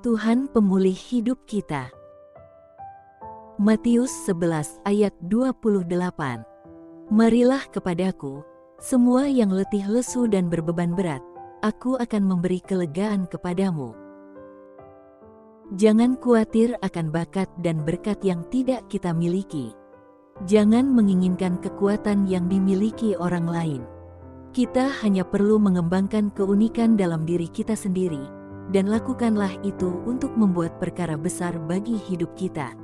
Tuhan pemulih hidup kita. Matius 11 ayat 28. Marilah kepadaku, semua yang letih lesu dan berbeban berat, aku akan memberi kelegaan kepadamu. Jangan khawatir akan bakat dan berkat yang tidak kita miliki. Jangan menginginkan kekuatan yang dimiliki orang lain. Kita hanya perlu mengembangkan keunikan dalam diri kita sendiri, dan lakukanlah itu untuk membuat perkara besar bagi hidup kita.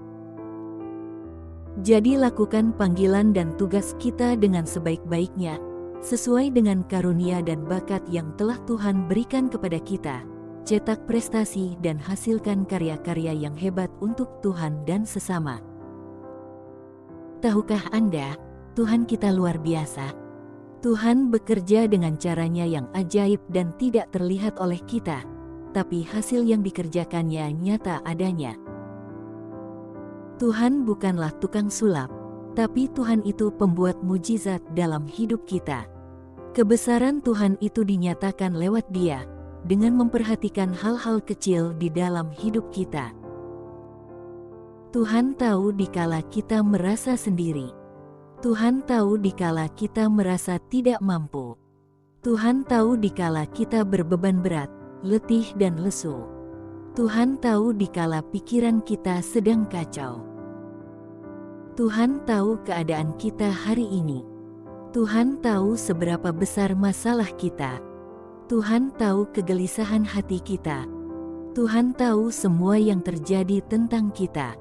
Jadi lakukan panggilan dan tugas kita dengan sebaik-baiknya, sesuai dengan karunia dan bakat yang telah Tuhan berikan kepada kita. Cetak prestasi dan hasilkan karya-karya yang hebat untuk Tuhan dan sesama. Tahukah Anda, Tuhan kita luar biasa? Tuhan bekerja dengan caranya yang ajaib dan tidak terlihat oleh kita, tapi hasil yang dikerjakannya nyata adanya. Tuhan bukanlah tukang sulap, tapi Tuhan itu pembuat mujizat dalam hidup kita. Kebesaran Tuhan itu dinyatakan lewat Dia, dengan memperhatikan hal-hal kecil di dalam hidup kita. Tuhan tahu dikala kita merasa sendiri. Tuhan tahu dikala kita merasa tidak mampu. Tuhan tahu dikala kita berbeban berat, letih dan lesu. Tuhan tahu dikala pikiran kita sedang kacau. Tuhan tahu keadaan kita hari ini. Tuhan tahu seberapa besar masalah kita. Tuhan tahu kegelisahan hati kita. Tuhan tahu semua yang terjadi tentang kita.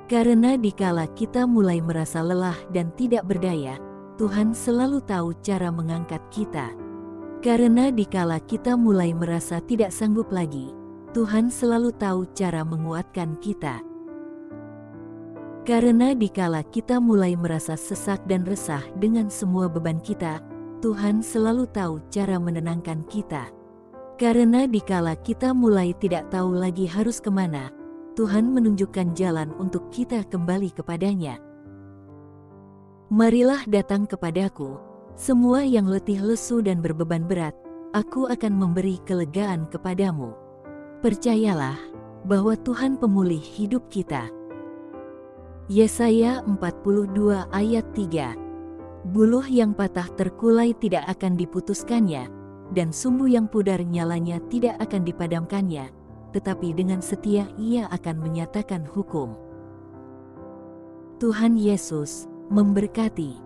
Karena dikala kita mulai merasa lelah dan tidak berdaya, Tuhan selalu tahu cara mengangkat kita. Karena dikala kita mulai merasa tidak sanggup lagi, Tuhan selalu tahu cara menguatkan kita. Karena dikala kita mulai merasa sesak dan resah dengan semua beban kita, Tuhan selalu tahu cara menenangkan kita. Karena dikala kita mulai tidak tahu lagi harus kemana, Tuhan menunjukkan jalan untuk kita kembali kepadanya. Marilah datang kepadaku, semua yang letih lesu dan berbeban berat, aku akan memberi kelegaan kepadamu. Percayalah bahwa Tuhan pemulih hidup kita. Yesaya 42 ayat 3. Buluh yang patah terkulai tidak akan diputuskannya, dan sumbu yang pudar nyalanya tidak akan dipadamkannya, tetapi dengan setia Ia akan menyatakan hukum. Tuhan Yesus memberkati.